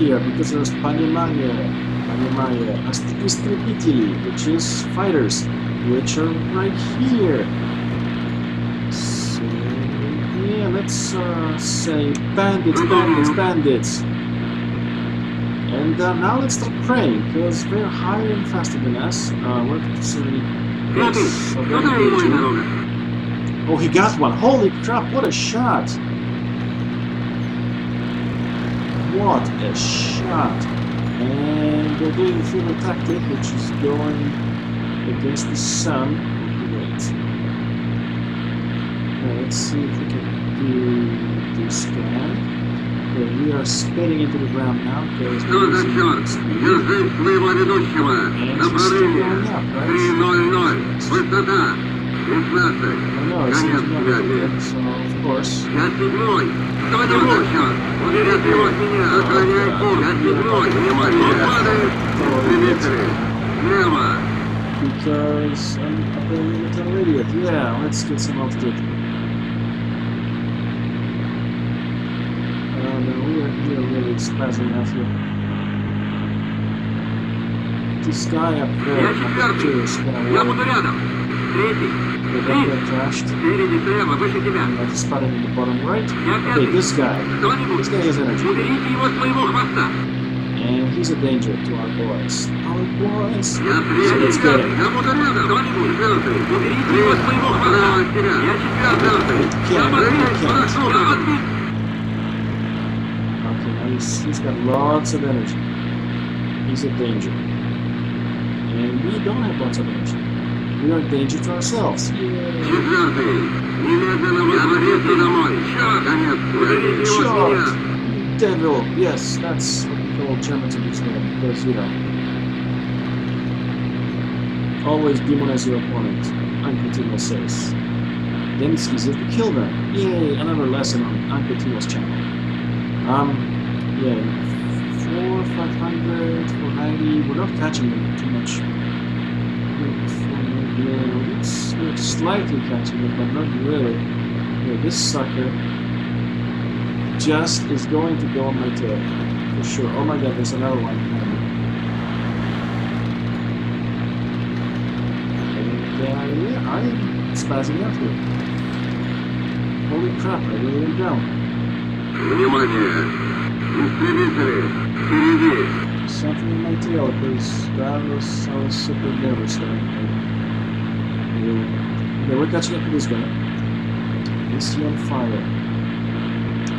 here because there's понимание, истребители, which is fighters, which are right here. So, yeah, let's say bandits. And now let's start praying, because they're higher and faster than us. We're considering this. So oh, he got one. Holy crap, what a shot! What a shot! And they're doing the favorite tactic, which is going against the sun. Wait. Let's see if we can do this scan. Okay, we are spinning into the ground now because we're losing speed. And he's still going up, right? I know, it seems not good, so of course. Because I'm a little idiot. Yeah, let's get some altitude. No, we are here really spazzing out here. This guy up there, number 2, is gonna get crashed. I just spotted in the bottom right. Okay, this guy has energy. And he's a danger to our boys. So let's get him. Okay, now he's got lots of energy. He's a danger. And we don't have lots of energy. We are a danger to ourselves. Shot! Devil! Yes, that's what we call Germans in this game, because, you know, always demonize your opponent, Uncle Timo says. Then it's easier to kill them. Yay, another lesson on Uncle Timo's channel. Yeah, 400, 500, 490, we're not catching them too much. We're slightly catching it, but not really. Yeah, this sucker just is going to go on my tail. For sure. Oh my god, there's another one. And yeah, I'm spazzing out here. Holy crap, I really went down. Something in my tail, because that was super nervous there. Yeah, we're catching up to this guy. Is he on fire?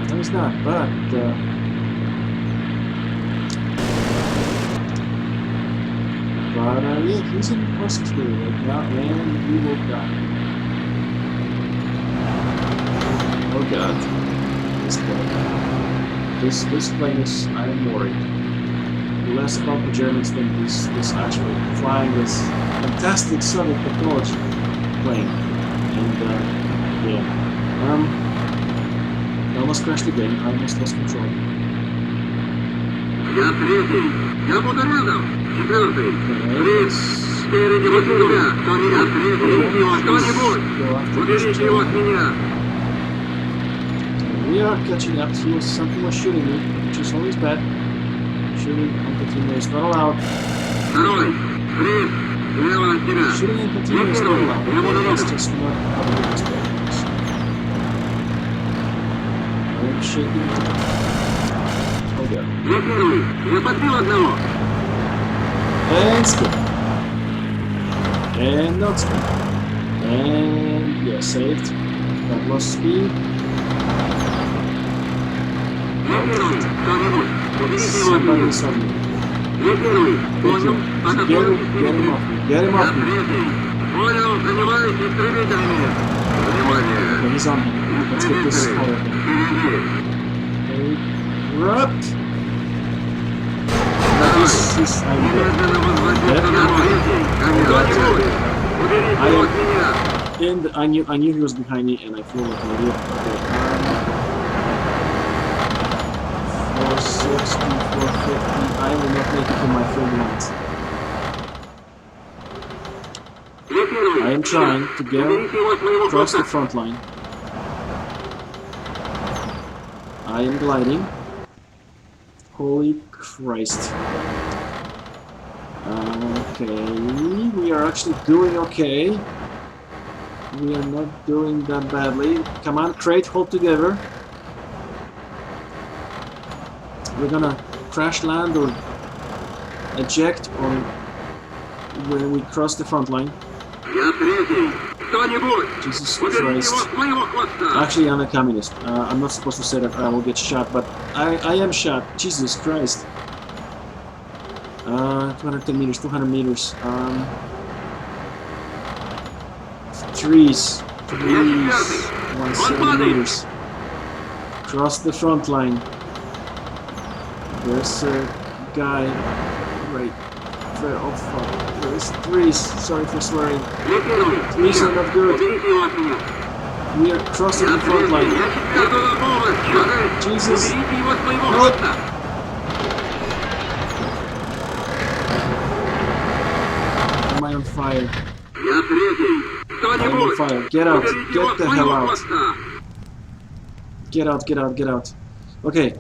No, he's not, but yeah, he's in rescue right now, and he will die. Oh god. This plane is, I'm worried. Less about the Germans than this actually flying this fantastic Soviet technology plane. And yeah. I almost crashed again. I almost lost control. We are catching up. Something was shooting me, which is always bad. Shooting on Timo is not allowed. Shooting on Timo is not allowed. It's just not how to do this programs. I'm shaking. Oh god. And skip. And not skip. And yeah, saved. Got lost speed. Somebody saw me. Thank you. Get him off me. Get him off me. Okay, he's on me. Let's get this fire. Erupt! I knew he was behind me, and I flew like an idiot. Okay. 460, 450. I will not make it to my full limit. I am trying to get across the front line. I am gliding. Holy Christ. Okay, we are actually doing okay. We are not doing that badly. Come on, crate, hold together. We're gonna crash land or eject on when we cross the front line. Jesus Christ. Actually, I'm a communist. I'm not supposed to say that I will get shot, but I am shot. Jesus Christ. 210 meters, 200 meters. Trees. 170 meters. Cross the front line. There's a guy right there. Oh fuck. There's trees. Sorry for swearing. Trees are not good. We are crossing the front line. Jesus. Help! Am I on fire? I'm on fire. Get out. Get the hell out. Get out, get out, get out. Okay,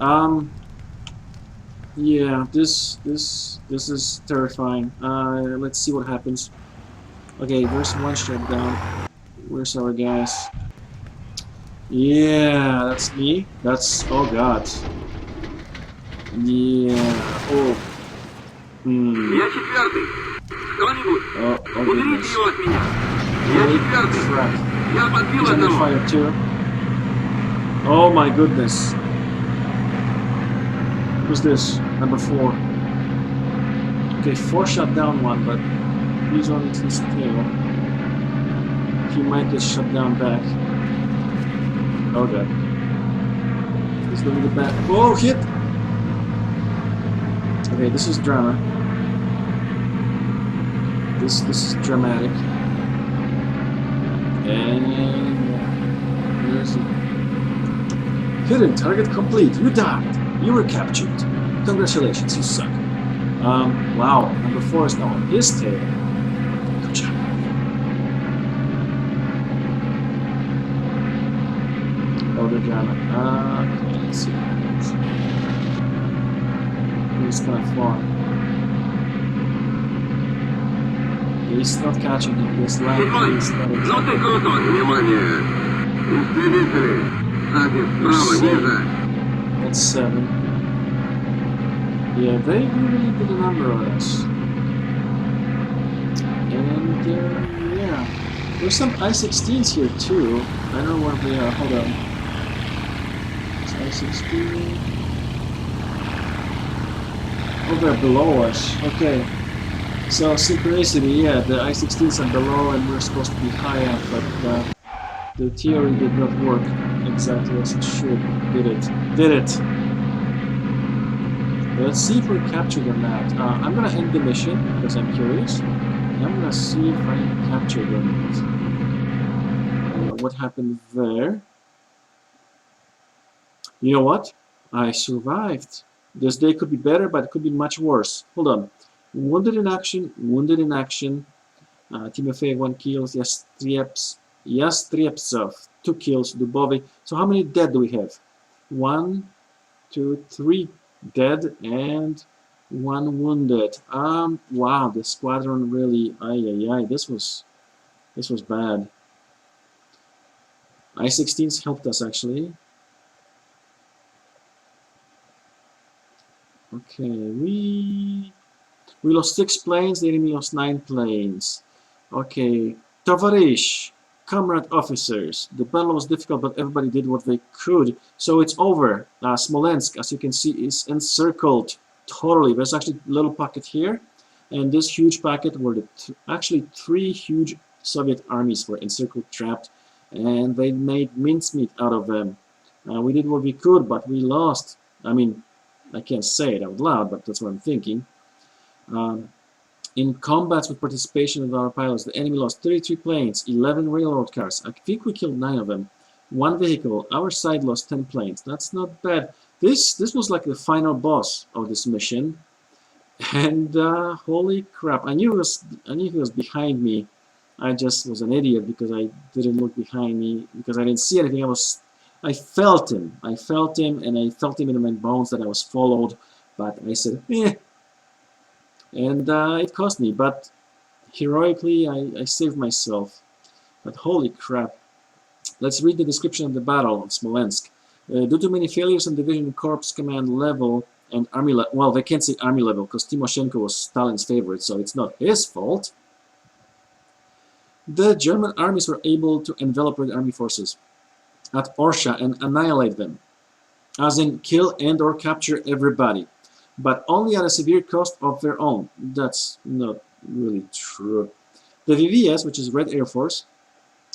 yeah, this is terrifying. Let's see what happens. Okay, there's one shot down. Where's our guys? Yeah, that's me. That's, oh god. Yeah, oh. Oh goodness. Holy crap. He's under fire too. Oh my goodness. Who's this? Number 4. Okay, 4 shot down one, but he's on his tail. He might get shut down back. Oh god. He's going to the back. Oh, hit! Okay, this is drama. This is dramatic. And where's he? Hidden target complete. You died. You were captured. Congratulations, you suck. Wow. Number 4 is now on his tail. Good job. Oh, the drama. Okay, let's see what happens. He's kind of far. He's not catching him. This land is not That's 7. Yeah, they really put a number on us. And yeah, there's some I-16s here too. I don't know where they are. Hold on. It's I-16. Oh, they're below us. Okay. So synchronicity, yeah, the I-16s are below and we're supposed to be high up, but the theory did not work exactly as it should. Did it? Did it? Let's see if we captured or not. I'm gonna end the mission because I'm curious. And I'm gonna see if I captured or not. What happened there? You know what? I survived. This day could be better, but it could be much worse. Hold on. Wounded in action, wounded in action. Timofey 1 kill, Yastrepsov 2 kills, Dubovi. So how many dead do we have? 1, 2, 3 dead and 1 wounded. Wow, the squadron really, this was bad. I-16s helped us actually. Okay, we lost 6 planes, the enemy lost 9 planes. Okay, Tovarish, comrade officers. The battle was difficult, but everybody did what they could. So it's over. Smolensk, as you can see, is encircled totally. There's actually a little pocket here, and this huge pocket where actually 3 huge Soviet armies were encircled, trapped, and they made mincemeat out of them. We did what we could, but we lost. I mean, I can't say it out loud, but that's what I'm thinking. In combats with participation of our pilots, the enemy lost 33 planes, 11 railroad cars. I think we killed 9 of them. 1 vehicle. Our side lost 10 planes. That's not bad. This was like the final boss of this mission. And holy crap! I knew he was behind me. I just was an idiot because I didn't look behind me because I didn't see anything. I felt him. I felt him, and I felt him in my bones that I was followed But I said, eh, and it cost me. But heroically, I saved myself. But holy crap. Let's read the description of the battle of Smolensk. Due to many failures on division corps command level and army level, well, they can't say army level because Timoshenko was Stalin's favorite, so it's not his fault. The German armies were able to envelop Red Army forces at Orsha and annihilate them, as in kill and or capture everybody, but only at a severe cost of their own. That's not really true. The VVS, which is Red Air Force,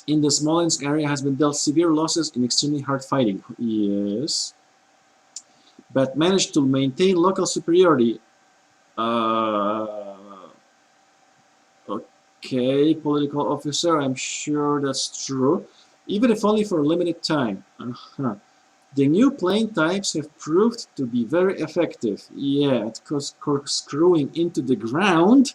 in the Smolensk area has been dealt severe losses in extremely hard fighting. Yes. But managed to maintain local superiority. Okay, political officer, I'm sure that's true. Even if only for a limited time. The new plane types have proved to be very effective. Yeah, because corkscrewing into the ground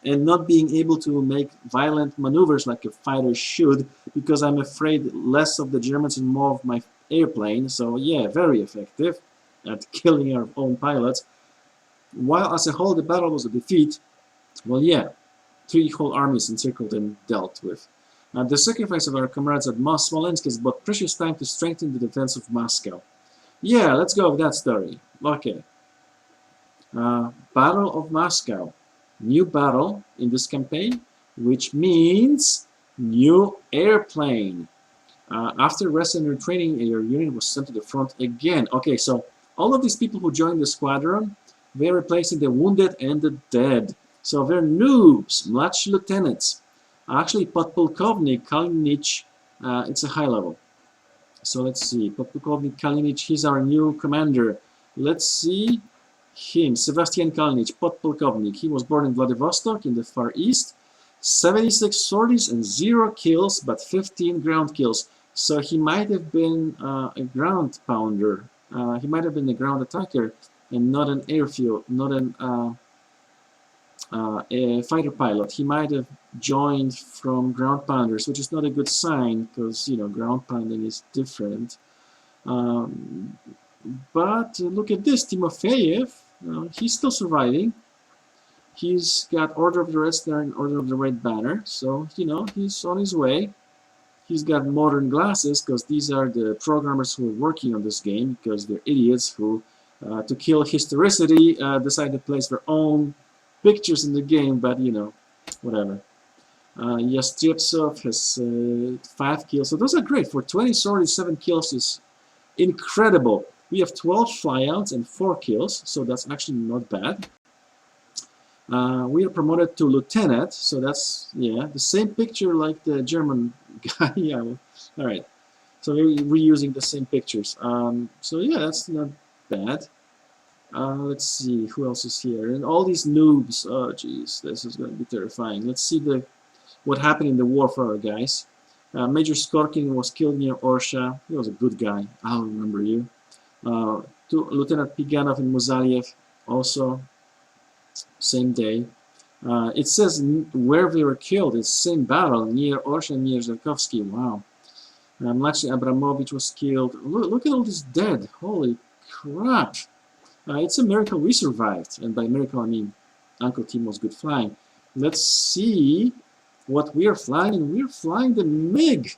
and not being able to make violent maneuvers like a fighter should, because I'm afraid less of the Germans and more of my airplane. So yeah, very effective at killing our own pilots. While as a whole the battle was a defeat, well yeah, 3 whole armies encircled and dealt with. The sacrifice of our comrades at Smolensk is but precious time to strengthen the defense of Moscow. Yeah, let's go with that story. Okay. Battle of Moscow. New battle in this campaign, which means new airplane. After rest and retraining, your unit was sent to the front again. Okay, so all of these people who joined the squadron, they're replacing the wounded and the dead. So they're noobs, mladшие lieutenants. Actually, podpolkovnik Kalinic, it's a high level. So let's see, podpolkovnik Kalinic, he's our new commander. Let's see him, Sebastian Kalinic, podpolkovnik. He was born in Vladivostok in the Far East. 76 sorties and 0 kills, but 15 ground kills. So he might have been a ground pounder. He might have been a ground attacker and not an airfield, not a fighter pilot. He might have joined from ground pounders, which is not a good sign because, you know, ground pounding is different. But look at this, Timofeyev, he's still surviving. He's got Order of the Red Star and Order of the Red Banner, so, you know, he's on his way. He's got modern glasses because these are the programmers who are working on this game, because they're idiots who, to kill historicity, decide to place their own pictures in the game, but, you know, whatever. Yastrepsov has 5 kills, so those are great. For 20 sorties, 7 kills is incredible. We have 12 flyouts and 4 kills, so that's actually not bad. We are promoted to lieutenant, so that's, yeah, the same picture like the German guy. Yeah, well, all right. So we're reusing the same pictures. So yeah, that's not bad. Let's see, who else is here? And all these noobs. Oh, jeez, this is going to be terrifying. Let's see what happened in the war for our guys. Major Skorkin was killed near Orsha. He was a good guy. I'll remember you. Lieutenant Piganov and Muzaliev also. Same day. It says where they were killed. It's same battle near Orsha, near Zherkovsky. Wow. Mladший Abramovich was killed. Look at all this dead. Holy crap. It's a miracle we survived. And by miracle, I mean Uncle Tim was good flying. Let's see what we are flying. And we're flying the MiG,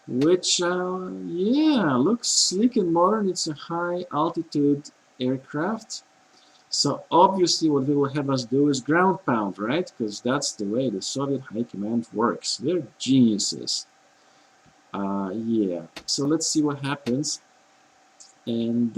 which, yeah, looks sleek and modern. It's a high altitude aircraft. So obviously what they will have us do is ground pound, right? Because that's the way the Soviet high command works. They're geniuses. Yeah, so let's see what happens. And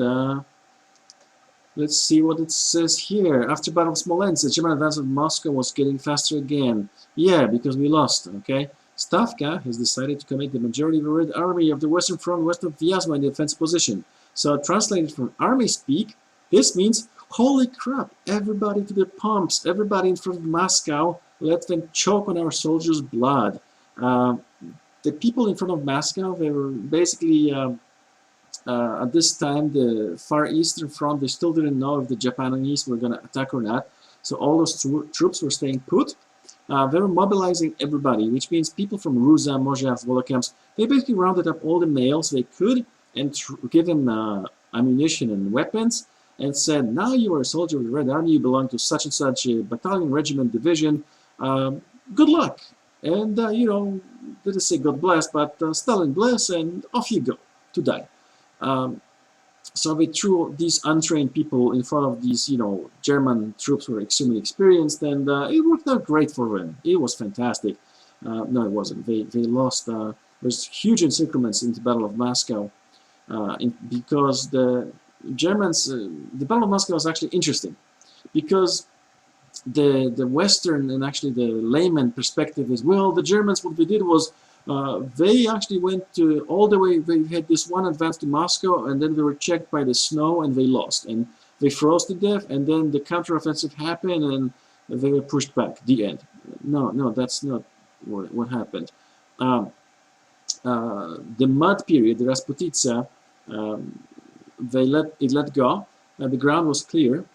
let's see what it says here. After Battle of Smolensk, the German advance of Moscow was getting faster again. Yeah, because we lost, okay? Stavka has decided to commit the majority of the Red Army of the Western Front west of Vyazma in the defensive position. So translated from army speak, this means, holy crap, everybody to the pumps, everybody in front of Moscow, let them choke on our soldiers' blood. The people in front of Moscow, they were basically, at this time, the Far Eastern Front, they still didn't know if the Japanese were going to attack or not. So all those troops were staying put. They were mobilizing everybody, which means people from Ruza, Mozhav, Volokhamsk. They basically rounded up all the males they could and give them ammunition and weapons. and said, now you are a soldier of the Red Army, you belong to such and such a battalion, regiment, division, good luck. And, didn't say God bless, but Stalin bless, and off you go to die. Um, so they threw these untrained people in front of these, German troops who were extremely experienced, and it worked out great for them. It was fantastic. No, it wasn't. They lost. There's huge encirclements in the Battle of Moscow, because the Germans. The Battle of Moscow was actually interesting, because the Western and actually the layman perspective is, well, the Germans, what they did was they actually went to all the way. They had this one advance to Moscow, and then they were checked by the snow, and they lost, and they froze to death, and then the counteroffensive happened, and they were pushed back. The end. No, that's not what happened. The mud period, the Rasputitsa, they let go. The ground was clear.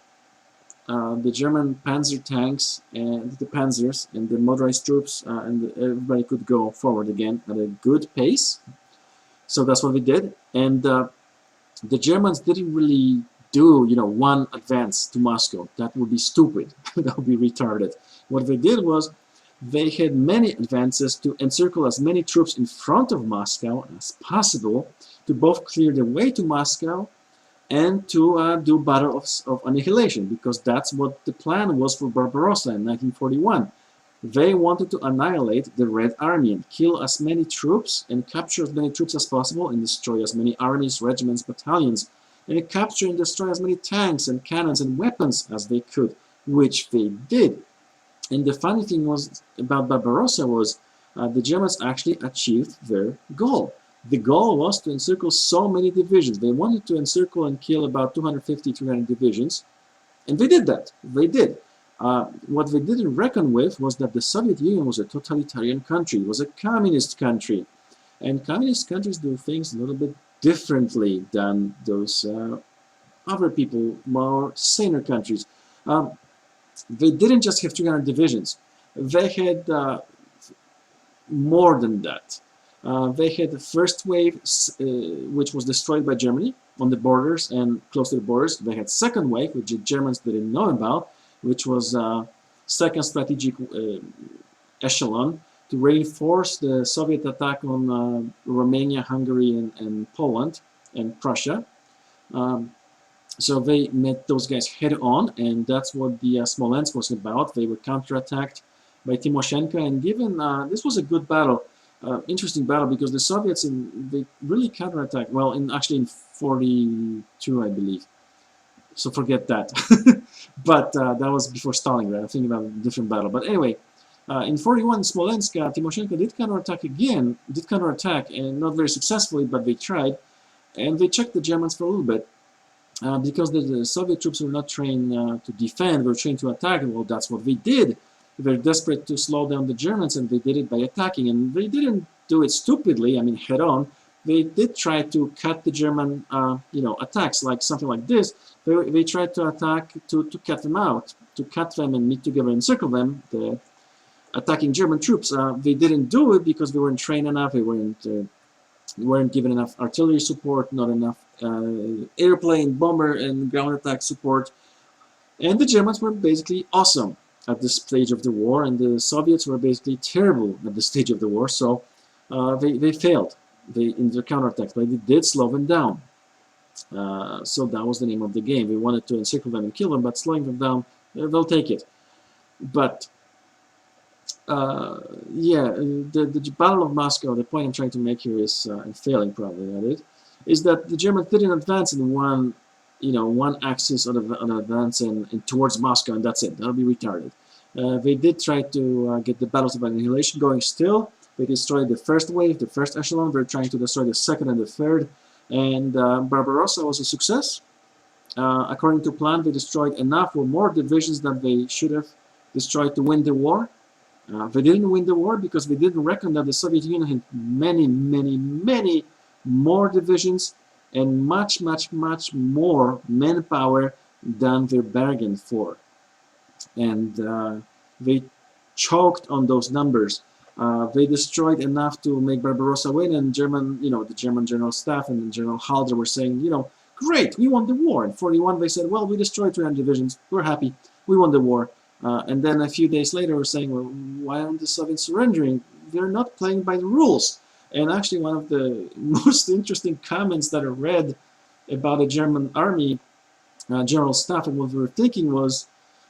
The German panzer tanks and the panzers and the motorized troops and everybody could go forward again at a good pace. So that's what we did. And the Germans didn't really do, one advance to Moscow. That would be stupid. That would be retarded. What they did was they had many advances to encircle as many troops in front of Moscow as possible to both clear the way to Moscow and to do battle of annihilation, because that's what the plan was for Barbarossa in 1941. They wanted to annihilate the Red Army and kill as many troops and capture as many troops as possible and destroy as many armies, regiments, battalions, and capture and destroy as many tanks and cannons and weapons as they could, which they did. And the funny thing was about Barbarossa was the Germans actually achieved their goal. The goal was to encircle so many divisions. They wanted to encircle and kill about 250, 300 divisions, and they did that. They did. What they didn't reckon with was that the Soviet Union was a totalitarian country, it was a communist country. And communist countries do things a little bit differently than those other people, more saner countries. They didn't just have 300 divisions. They had more than that. They had the first wave, which was destroyed by Germany on the borders and close to the borders. They had second wave, which the Germans didn't know about, which was second strategic echelon to reinforce the Soviet attack on Romania, Hungary, and Poland and Prussia. So they met those guys head on, and that's what the Smolensk was about. They were counterattacked by Timoshenko, and given this was a good battle. Interesting battle, because the Soviets they really counterattacked. Well, actually in 42, I believe. So forget that. But that was before Stalingrad. I'm thinking about a different battle. But anyway, in 41, Smolensk, Timoshenko did counterattack, and not very successfully, but they tried, and they checked the Germans for a little bit. Because the Soviet troops were not trained to defend, they were trained to attack. Well, that's what they did. They were desperate to slow down the Germans, and they did it by attacking. And they didn't do it stupidly, I mean head on. They did try to cut the German attacks, like something like this. They tried to attack to cut them out, to cut them and meet together and encircle them, the attacking German troops. They didn't do it because they weren't trained enough, they weren't given enough artillery support, not enough airplane, bomber, and ground attack support. And the Germans were basically awesome at this stage of the war, and the Soviets were basically terrible at this stage of the war, so they failed in their counterattacks, but they did slow them down. So that was the name of the game. We wanted to encircle them and kill them, but slowing them down, they'll take it. But yeah, the Battle of Moscow, the point I'm trying to make here is, and failing probably at it, is that the Germans didn't advance in one axis of an advance and towards Moscow, and that's it. That'll be retarded. They did try to get the battles of annihilation going still. They destroyed the first wave, the first echelon. They're trying to destroy the second and the third. And Barbarossa was a success. According to plan, they destroyed enough or more divisions than they should have destroyed to win the war. They didn't win the war because they didn't reckon that the Soviet Union had many, many, many more divisions and much, much, much more manpower than they bargained for. And they choked on those numbers. They destroyed enough to make Barbarossa win, and the German General Staff and General Halder were saying, great, we won the war. In 41, they said, well, we destroyed 300 divisions. We're happy. We won the war. And then a few days later, we're saying, well, why aren't the Soviets surrendering? They're not playing by the rules. And actually, one of the most interesting comments that I read about the German army general staff and what we were thinking was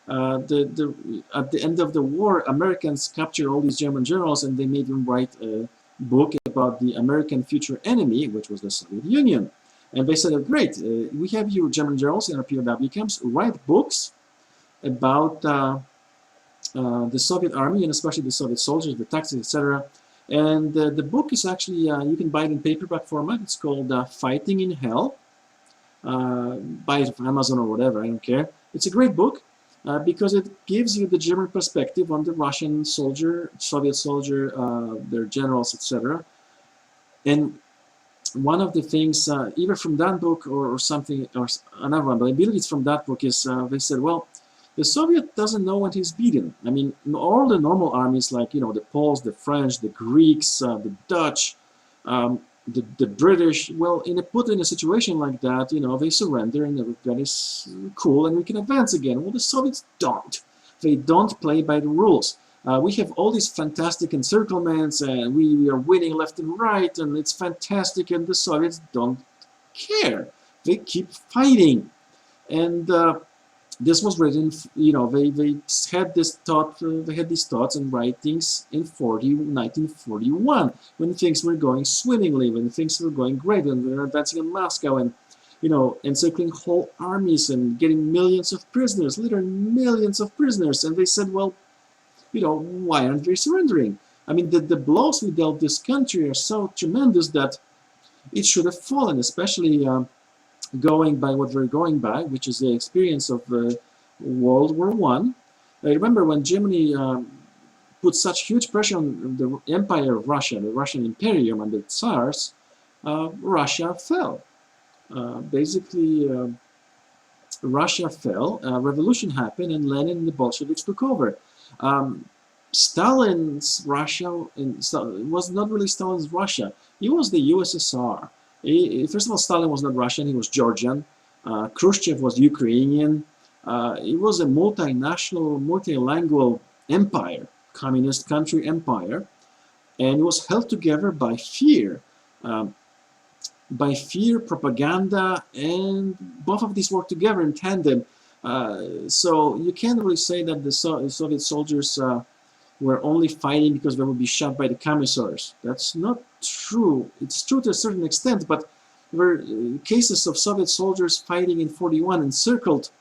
at the end of the war, Americans captured all these German generals and they made them write a book about the American future enemy, which was the Soviet Union. And they said, oh, great, we have you German generals in our POW camps, write books about the Soviet army and especially the Soviet soldiers, the tactics, etc. And the book is actually, you can buy it in paperback format. It's called Fighting in Hell. Buy it from Amazon or whatever, I don't care. It's a great book because it gives you the German perspective on the Russian soldier, Soviet soldier, their generals, etc. And one of the things, either from that book or something, or another one, but I believe it's from that book, is they said, well, the Soviet doesn't know when he's beaten. I mean, all the normal armies, like, you know, the Poles, the French, the Greeks, the Dutch, the British, well, put in a situation like that, you know, they surrender and everybody's cool and we can advance again. Well, the Soviets don't. They don't play by the rules. We have all these fantastic encirclements and we are winning left and right and it's fantastic, and the Soviets don't care. They keep fighting. And this was written, you know, they had this thought, they had these thoughts and writings in 1941, when things were going swimmingly, when things were going great, when we were advancing in Moscow and, you know, encircling whole armies and getting millions of prisoners, literally millions of prisoners. And they said, well, you know, why aren't they surrendering? I mean, the blows we dealt this country are so tremendous that it should have fallen, especially going by what we're going by, which is the experience of World War I. I remember when Germany put such huge pressure on the empire of Russia, the Russian Imperium and the Tsars, Russia fell. Basically, Russia fell, revolution happened, and Lenin and the Bolsheviks took over. Stalin's Russia was not really Stalin's Russia. It was the USSR. First of all, Stalin was not Russian, he was Georgian. Khrushchev was Ukrainian. It was a multinational, multilingual empire, communist country empire, and it was held together by fear. Propaganda, and both of these work together in tandem. So you can't really say that the Soviet soldiers were only fighting because they would be shot by the commissars. That's not true. It's true to a certain extent, but there were cases of Soviet soldiers fighting in 41 encircled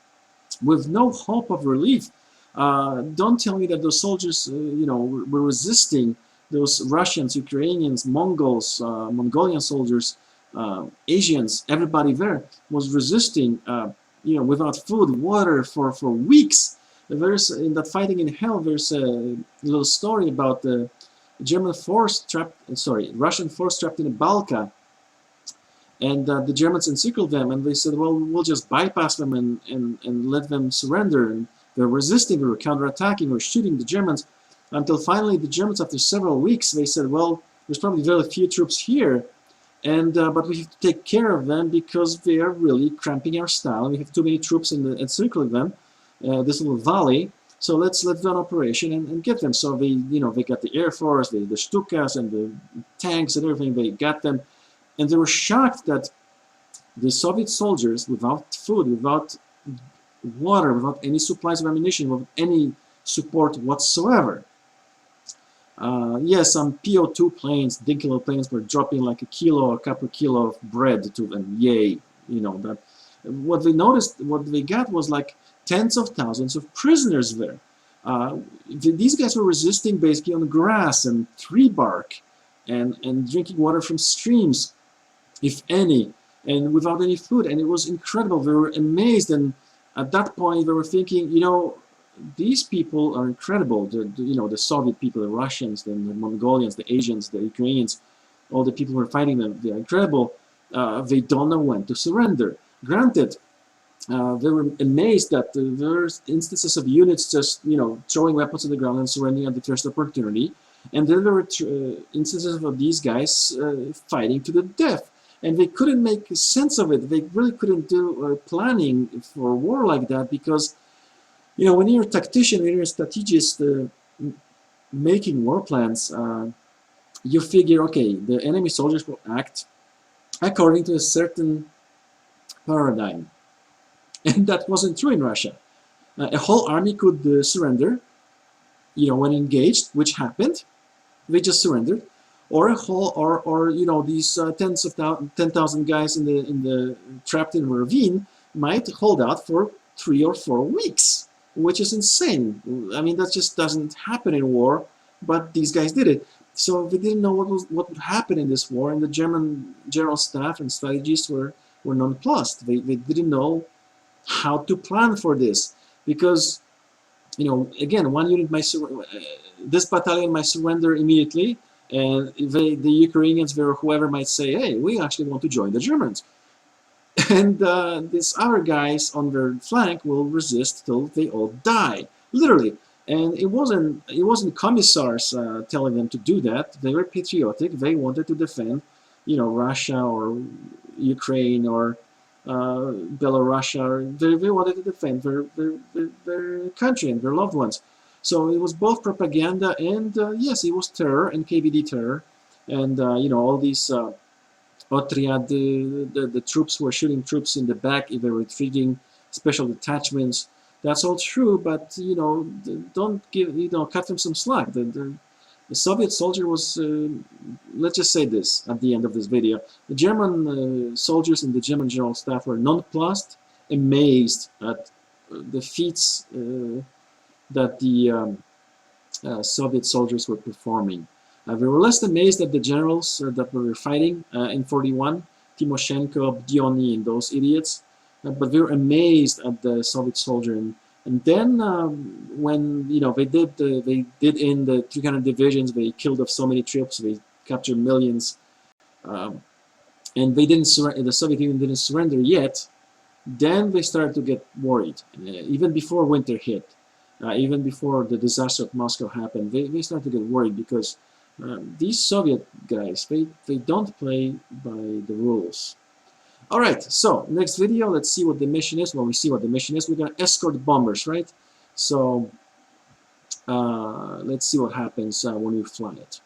with no hope of relief. Don't tell me that those soldiers, you know, were resisting. Those Russians, Ukrainians, Mongols, Mongolian soldiers, Asians, everybody there was resisting, you know, without food, water for weeks. There's, in that Fighting in Hell, there's a little story about the Russian force trapped in a Balka, and the Germans encircled them, and they said, well, we'll just bypass them and let them surrender. And they're resisting, they were counterattacking, or shooting the Germans, until finally the Germans, after several weeks, they said, well, there's probably very few troops here, and but we have to take care of them because they are really cramping our style. We have too many troops encircling them, this little valley. So let's do an operation and get them. So they, you know, they got the Air Force, the Stukas and the tanks and everything. They got them, and they were shocked that the Soviet soldiers, without food, without water, without any supplies of ammunition, without any support whatsoever. Yes, some PO2 planes, Dinkel planes, were dropping like a couple kilo of bread to them. Yay, you know that. What they noticed, what they got was like tens of thousands of prisoners there. These guys were resisting basically on grass and tree bark, and drinking water from streams, if any, and without any food. And it was incredible. They were amazed, and at that point they were thinking, you know, these people are incredible. You know, the Soviet people, the Russians, the Mongolians, the Asians, the Ukrainians, all the people who are fighting them, they're incredible. They don't know when to surrender. Granted, they were amazed that there's instances of units just, you know, throwing weapons on the ground and surrendering at the first opportunity. And then there were instances of these guys fighting to the death. and they couldn't make sense of it. They really couldn't do planning for a war like that, because when you're a tactician, when you're a strategist making war plans, you figure, okay, the enemy soldiers will act according to a certain paradigm. And that wasn't true in Russia. A whole army could surrender, when engaged, which happened. They just surrendered. Or a whole, or these 10,000 guys in the trapped in a ravine might hold out for 3 or 4 weeks, which is insane. I mean, that just doesn't happen in war, but these guys did it. So they didn't know what would happen in this war, and the German general staff and strategists were nonplussed. They didn't know how to plan for this, because again, one unit might this battalion might surrender immediately, and the Ukrainians or whoever might say, hey, we actually want to join the Germans. And these other guys on their flank will resist till they all die, literally. And it wasn't commissars telling them to do that. They were patriotic. They wanted to defend, Russia or Ukraine or Belarus. They wanted to defend their country and their loved ones. So it was both propaganda and yes, it was terror and KVD terror, and all these Otriad, the troops who were shooting troops in the back if they were retreating, special detachments. That's all true, but don't cut them some slack. The Soviet soldier was, let's just say this at the end of this video, the German soldiers and the German general staff were nonplussed, amazed at the feats that the Soviet soldiers were performing. We were less amazed at the generals that were fighting in 41, Timoshenko, Bdiony, and those idiots, but we were amazed at the Soviet soldier. And then when they did in the 300 divisions, they killed off so many troops, they captured millions, and they didn't surrender. The Soviet Union didn't surrender yet. Then they started to get worried, even before winter hit, even before the disaster of Moscow happened. They started to get worried because these Soviet guys, they don't play by the rules. All right, so next video, let's see what the mission is. When we see what the mission is, we're going to escort bombers, right? So let's see what happens when we fly it.